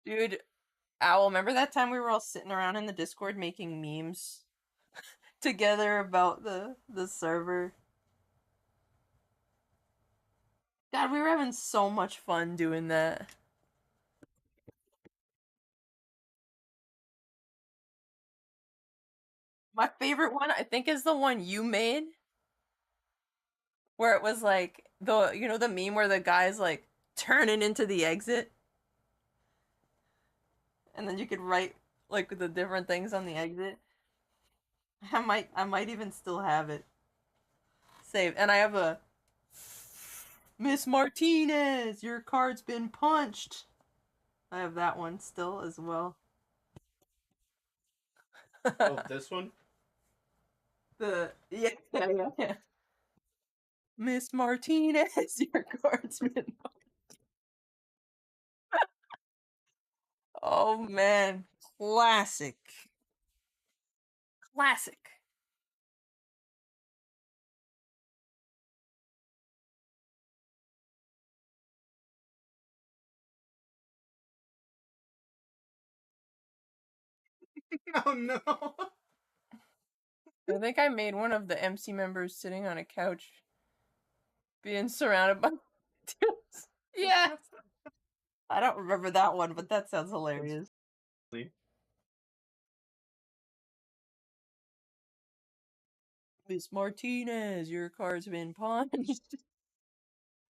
Dude, Owl, remember that time we were all sitting around in the Discord making memes together about the server? God, we were having so much fun doing that. My favorite one, I think, is the one you made, where it was like the meme where the guy's like turning into the exit, and then you could write like the different things on the exit. I might even still have it saved, and I have a Miss Martinez, your card's been punched. I have that one still as well. Oh, this one? Yeah. Miss Martinez, your card's been. Oh man, classic, classic. Oh no! I think I made one of the MC members sitting on a couch, being surrounded by. Yeah, I don't remember that one, but that sounds hilarious. Miss Martinez, your card's been punched.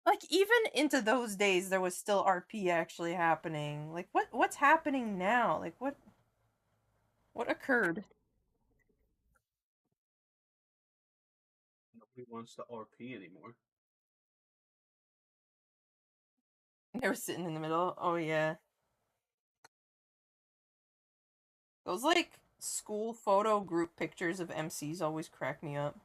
Like even into those days, there was still RP actually happening. Like what's happening now? Like what occurred? Nobody wants to RP anymore. They were sitting in the middle. Oh yeah, those like school photo group pictures of MCs always crack me up.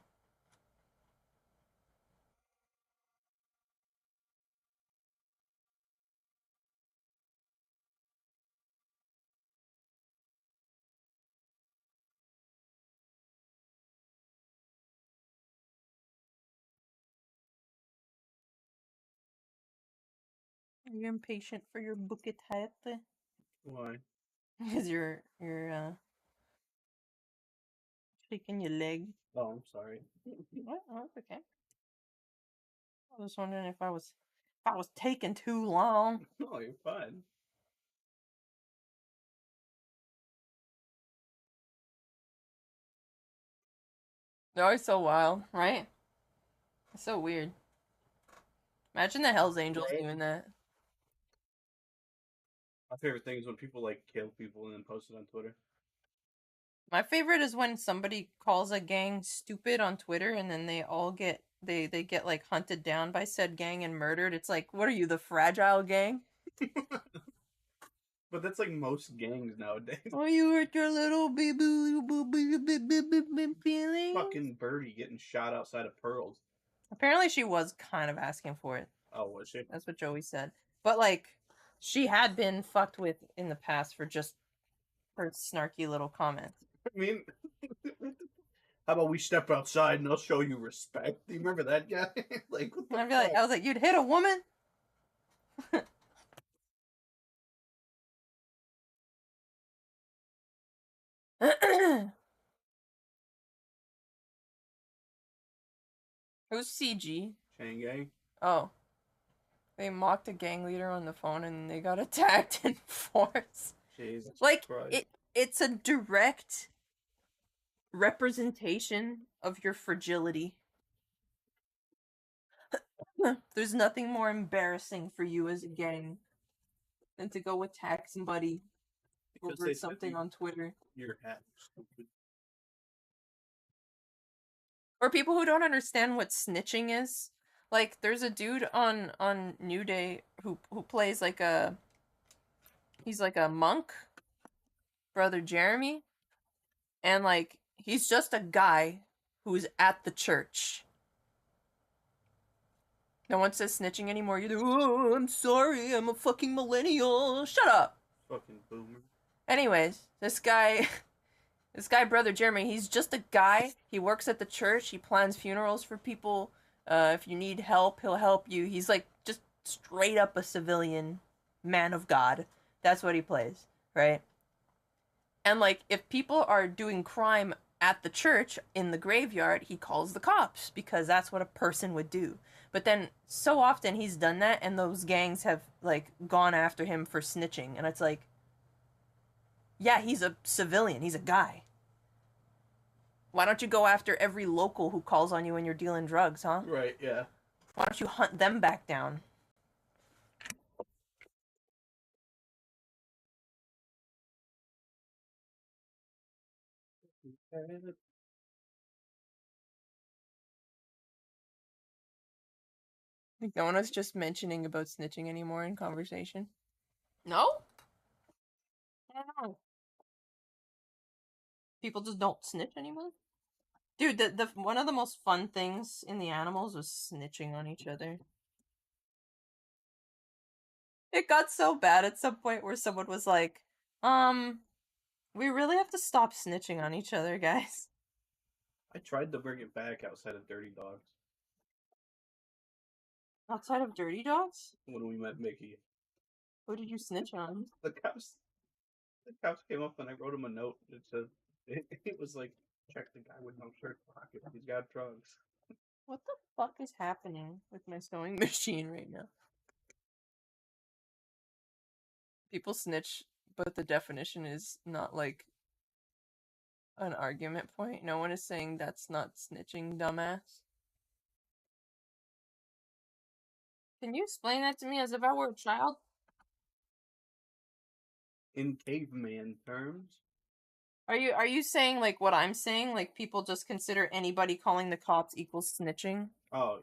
Are you impatient for your bucket hat? Why? Because you're shaking your leg. Oh, I'm sorry. What? Oh, that's okay. I was wondering if I was taking too long. No, you're fine. They're always so wild, right? It's so weird. Imagine the Hell's Angels Right? doing that. My favorite thing is when people like kill people and then post it on Twitter. My favorite is when somebody calls a gang stupid on Twitter and then they get like hunted down by said gang and murdered. It's like, what are you, the fragile gang? But that's like most gangs nowadays. Oh, you hurt your little feelings. Fucking Birdie getting shot outside of Pearls. Apparently, she was kind of asking for it. Oh, was she? That's what Joey said. But like, she had been fucked with in the past for just her snarky little comments. I mean, how about we step outside and I'll show you respect? Do you remember that guy? Like, what And the I'd be like, fuck? I was like, you'd hit a woman? Who's CG? Chain gang? Oh, they mocked a gang leader on the phone and they got attacked in force. Jesus Like Christ. it's a direct representation of your fragility. There's nothing more embarrassing for you as a gang than to go attack somebody Because over they said something on Twitter. your hat was stupid. Or people who don't understand what snitching is. Like there's a dude on New Day who plays like a he's like a monk, Brother Jeremy, and like he's just a guy who's at the church. No one says snitching anymore. You're like, oh, I'm sorry, I'm a fucking millennial. Shut up. Fucking boomer. Anyways, this guy, Brother Jeremy, he's just a guy. He works at the church. He plans funerals for people. If you need help, he'll help you. He's like just straight up a civilian man of God That's what he plays, right? And like if people are doing crime at the church in the graveyard, he calls the cops because that's what a person would do. But then so often he's done that and those gangs have like gone after him for snitching and it's like yeah, he's a civilian, he's a guy. Why don't you go after every local who calls on you when you're dealing drugs, huh? Right, yeah. Why don't you hunt them back down? Like no one was just mentioning about snitching anymore in conversation. No? I don't know. People just don't snitch anymore? Dude, the one of the most fun things in the animals was snitching on each other. It got so bad at some point where someone was like, um, we really have to stop snitching on each other, guys. I tried to bring it back outside of Dirty Dogs Outside of Dirty Dogs? when we met Mickey. Who did you snitch on? The cops, the cops came up and I wrote him a note. It said, it was like, check the guy with no shirt pocket. He's got drugs. What the fuck is happening with my sewing machine right now? People snitch, but the definition is not like an argument point. No one is saying that's not snitching, dumbass. Can you explain that to me as if I were a child? In caveman terms, Are you saying like what I'm saying? Like people just consider anybody calling the cops equals snitching? Is oh,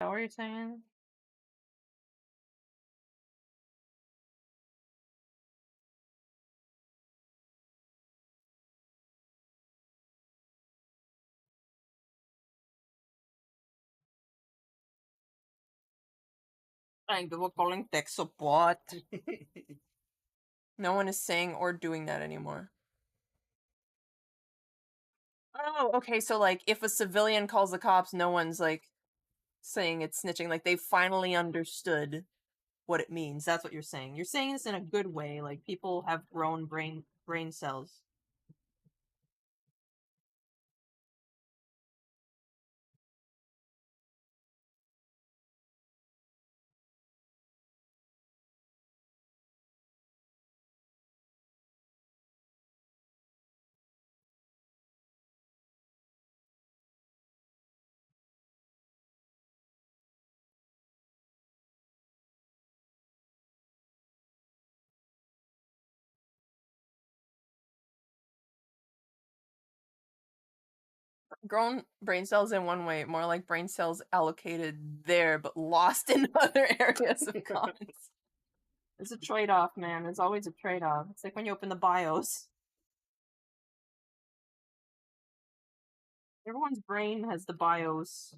that what you're saying? Thank you for calling tech support. No one is saying or doing that anymore. Oh, okay. So like if a civilian calls the cops, no one's like saying it's snitching. Like they finally understood what it means. That's what you're saying. You're saying this in a good way. Like people have grown brain cells. Grown brain cells in one way, more like brain cells allocated there but lost in other areas of consciousness. It's a trade off, man. It's always a trade off. It's like when you open the BIOS. Everyone's brain has the BIOS.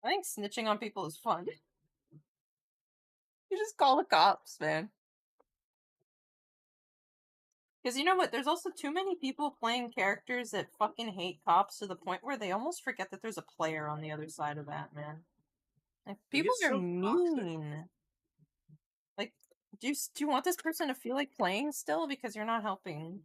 I think snitching on people is fun. You just call the cops, man. Because you know what? There's also too many people playing characters that fucking hate cops to the point where they almost forget that there's a player on the other side of that, man. Like, it people gets are so toxic. mean. Like, do you want this person to feel like playing still? Because you're not helping.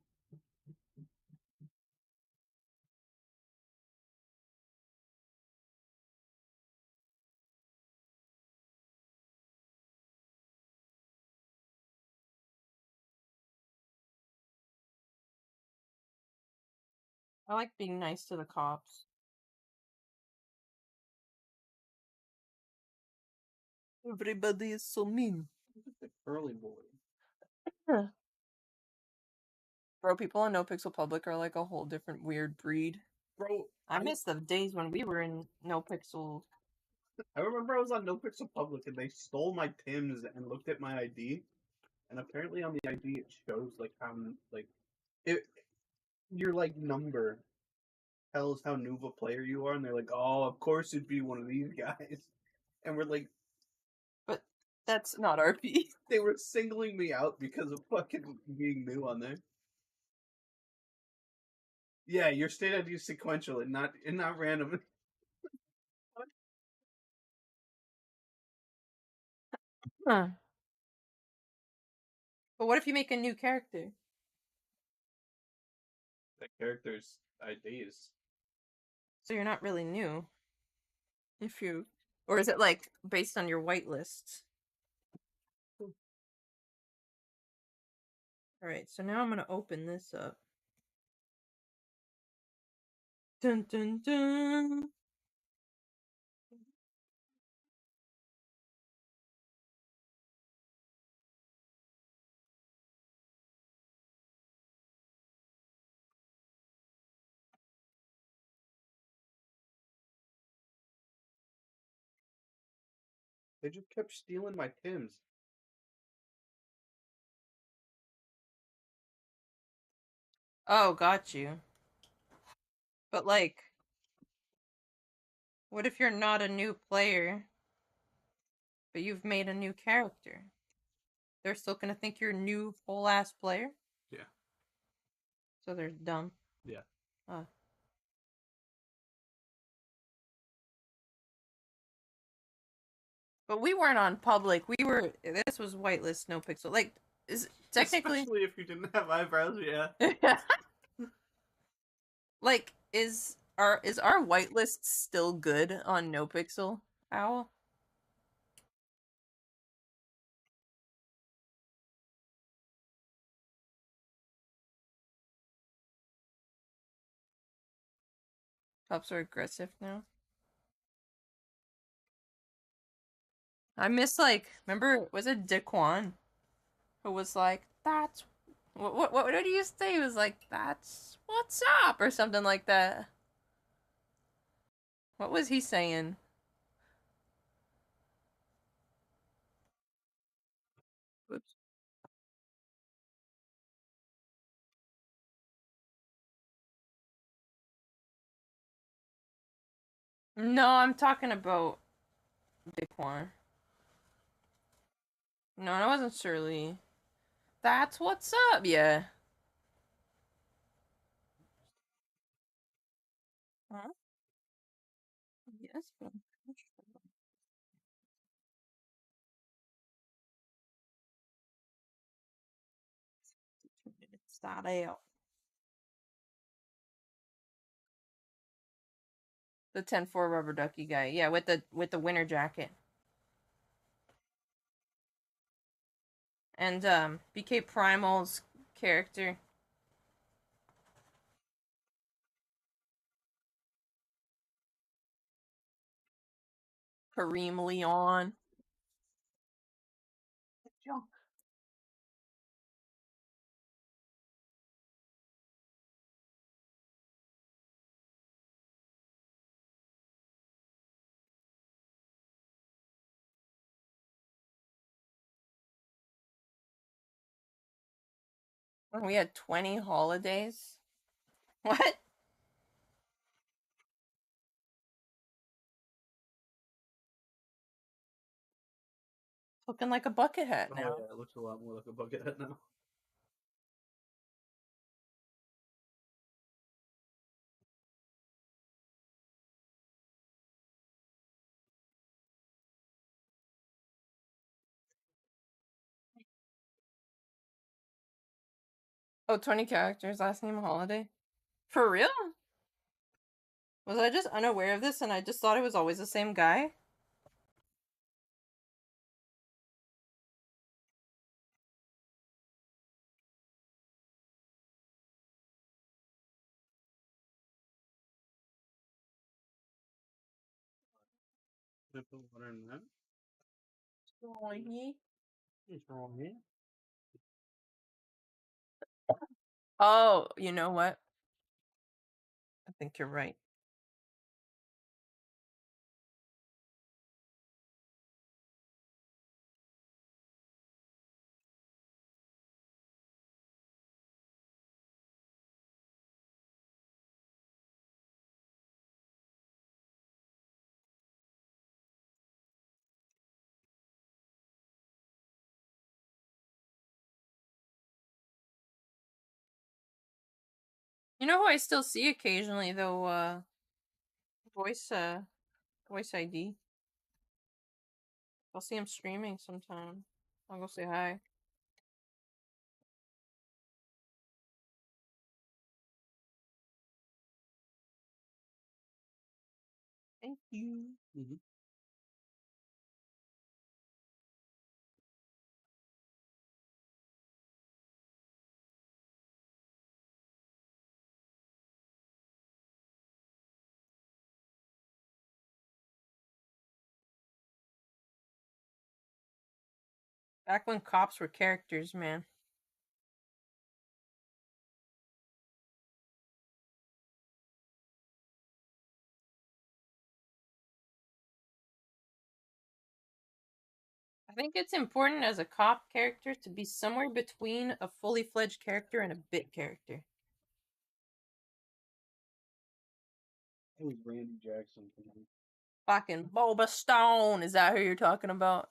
I like being nice to the cops. Everybody is so mean. The curly boy. Huh. Bro, people in No Pixel Public are like a whole different weird breed. Bro, I miss the days when we were in No Pixel. I remember I was on No Pixel Public and they stole my Tim's and looked at my ID. and apparently on the ID it shows like how like it your like number tells how new of a player you are, and they're like, oh, of course it'd be one of these guys, and we're like, But that's not RP. they were singling me out because of fucking being new on there. Yeah, your state ID is sequential and not random. Huh. But what if you make a new character? The character's IDs. So you're not really new. If you, or is it like based on your whitelist? All right, so now I'm gonna open this up. Dun dun dun. They just kept stealing my Tims. Oh, got you. But like, what if you're not a new player, but you've made a new character? They're still gonna think you're a new whole ass player. Yeah. So they're dumb. Yeah. Uh, but we weren't on public. We were. This was whitelist, no pixel. Like, is technically. Especially if you didn't have eyebrows, yeah. Like, is our whitelist still good on no pixel? Owl. Pups are aggressive now. I miss like remember was it Daquan who was like that's what did he say? He was like that's what's up or something like that. What was he saying? Oops. No, I'm talking about Daquan. No, I wasn't Shirley. That's what's up. Yeah. Huh? Yes, but I'm not sure. It's that out. The 10-4 rubber ducky guy. Yeah, with the winter jacket. And BK Primal's character. Kareem Leon. Junk. We had 20 holidays. What? Looking like a bucket hat Oh now. yeah, it looks a lot more like a bucket hat now. Oh, 20 characters, last name holiday. For real? Was I just unaware of this and I just thought it was always the same guy? Can I put water in that? Boy. What's wrong here? Oh, you know what? I think you're right. You know who I still see occasionally though? Voice Voice ID. I'll see him streaming sometime. I'll go say hi. Thank you. Mm-hmm. Back when cops were characters, man. I think it's important as a cop character to be somewhere between a fully fledged character and a bit character. It was Randy Jackson for me. Fucking Boba Stone, is that who you're talking about?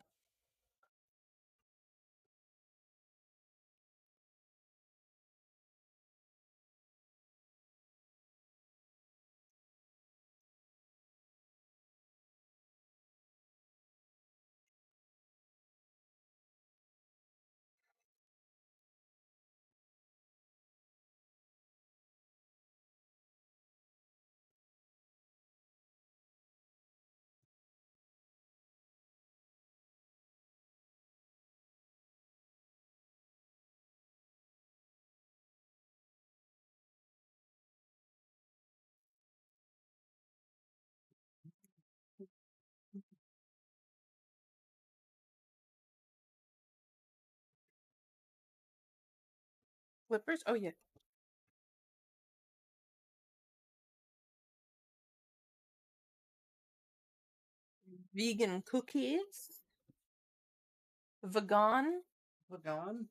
Flippers? Oh yeah. Vegan cookies? Vegan? Vagan?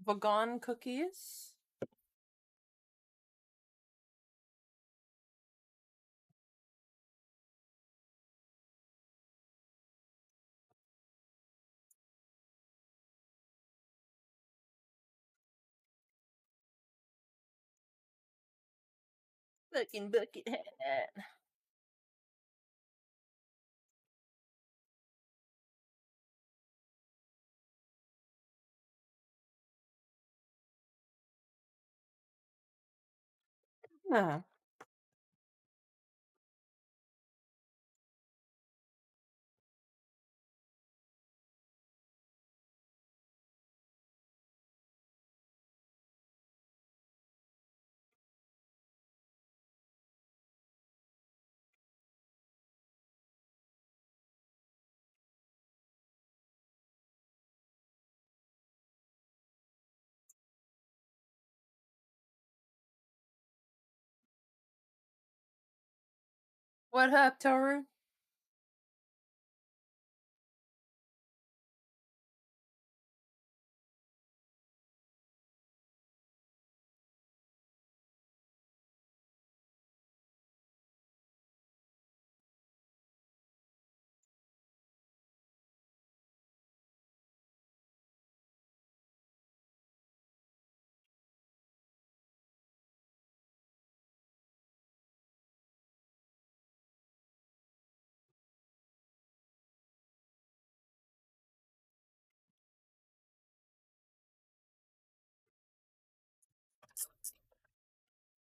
Vegan cookies? Fucking bucket hat. Huh. What up, Toru?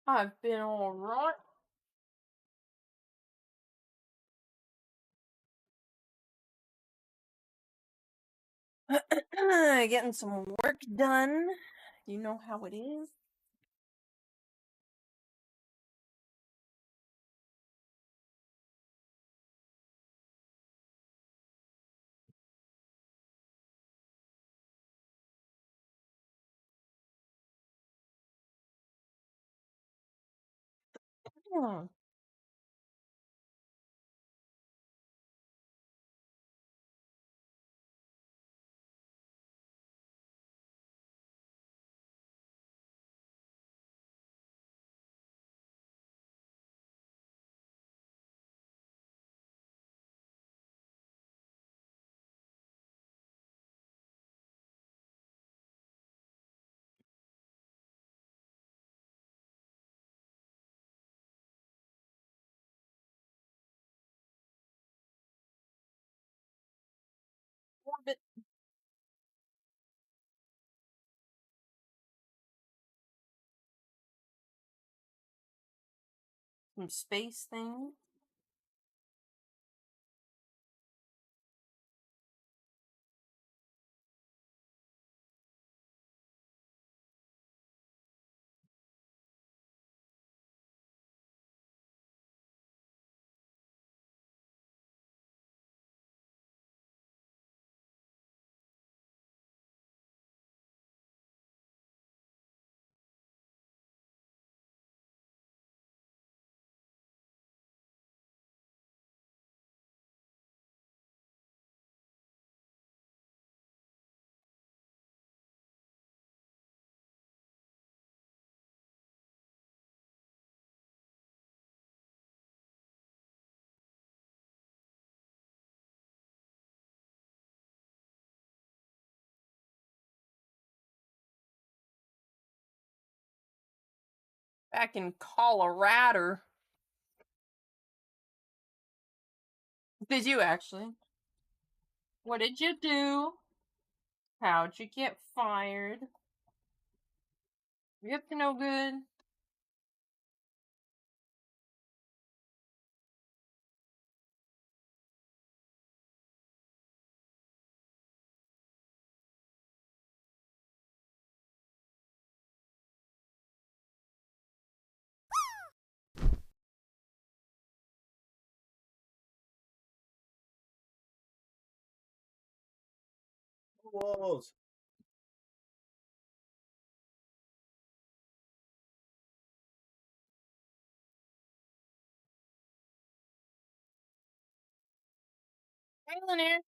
I've been alright. Getting some work done. You know how it is. Hmm. orbit. Some space thing. Back in Colorado. Did you actually? What did you do? How'd you get fired? You up to no good? Walls. Hey, Lanier.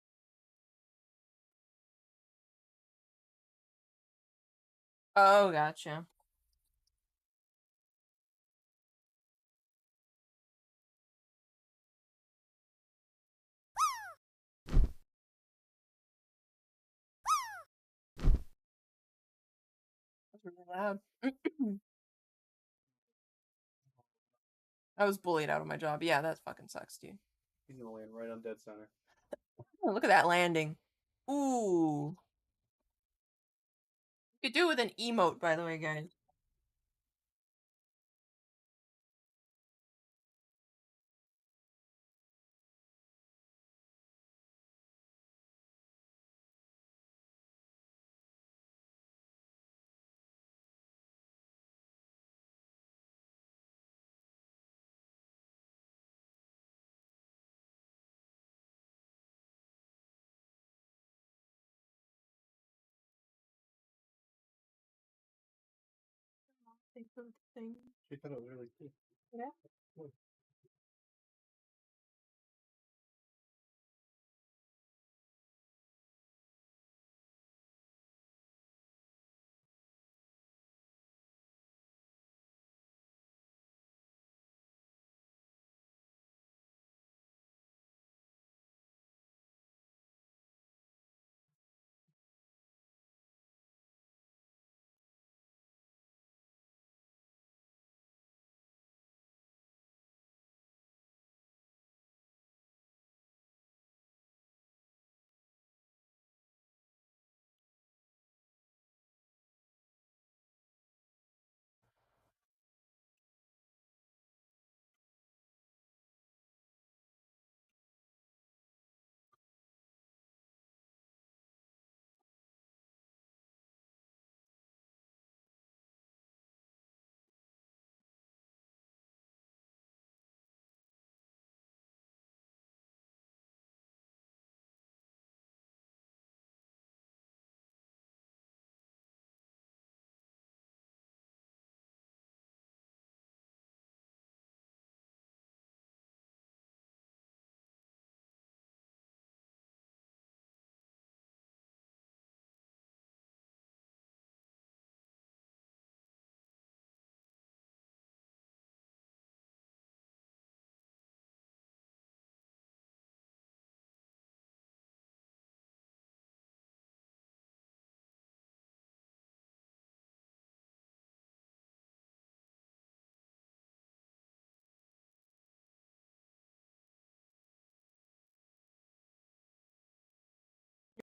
Oh, gotcha. That's really loud. I was bullied out of my job. Yeah, that fucking sucks, dude. He's gonna land right on dead center. Oh, look at that landing. Ooh. You could do it with an emote, by the way, guys. Think of the thing. She thought it was really cool. Yeah.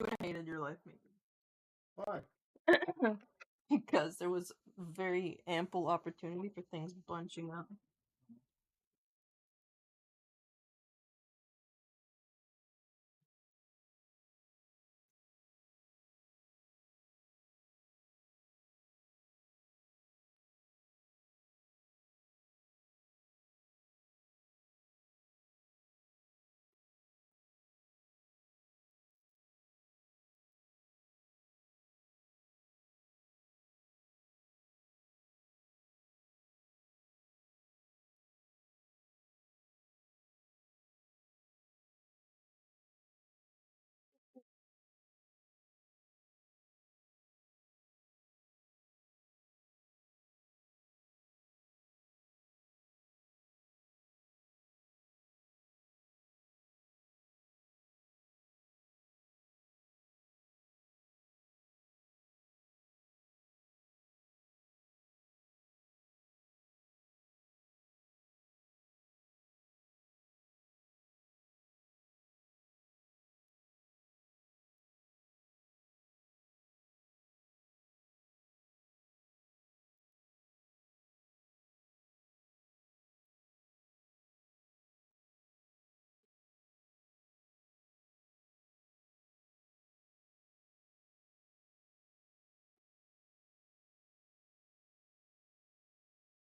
would have hated your life, Why? maybe. Because there was very ample opportunity for things bunching up.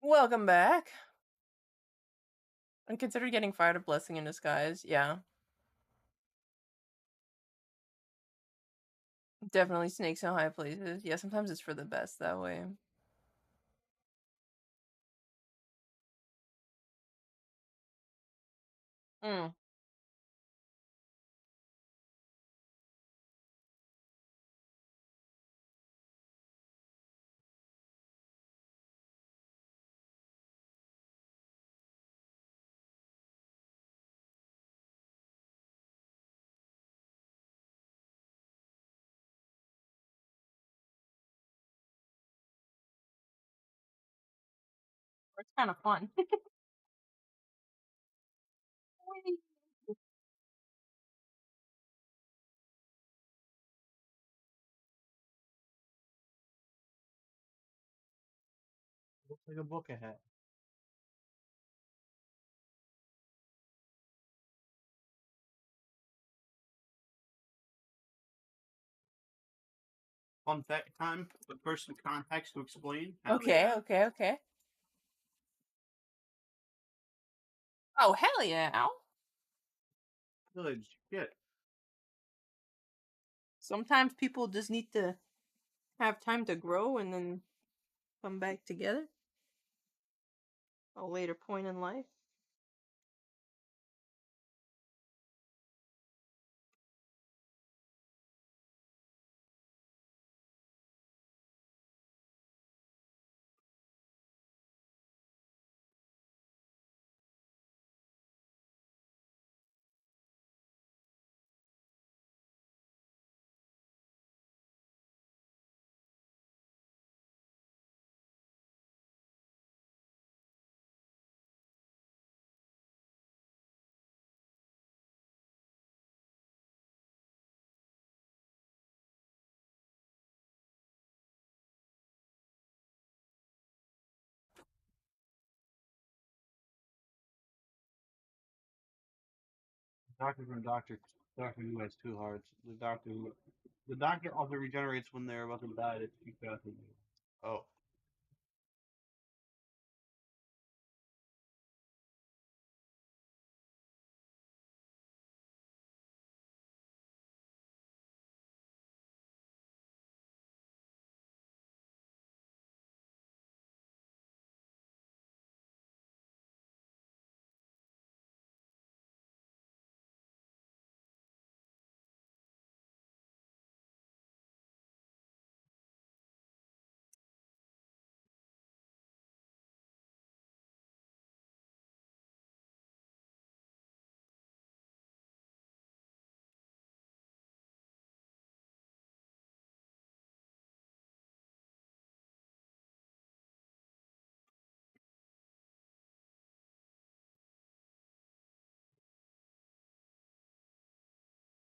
Welcome back. And consider getting fired a blessing in disguise. Yeah. Definitely snakes in high places. Yeah, sometimes it's for the best that way. Mm. It's kind of fun. Looks like a book ahead. Fun fact time. The person context to explain. Hell Okay, yeah. okay, okay. Oh, hell yeah, Al. Good shit. Sometimes people just need to have time to grow and then come back together. A later point in life. Doctor from Doctor Who has two hearts. The doctor also regenerates when they're about to die. That's 2000. Oh.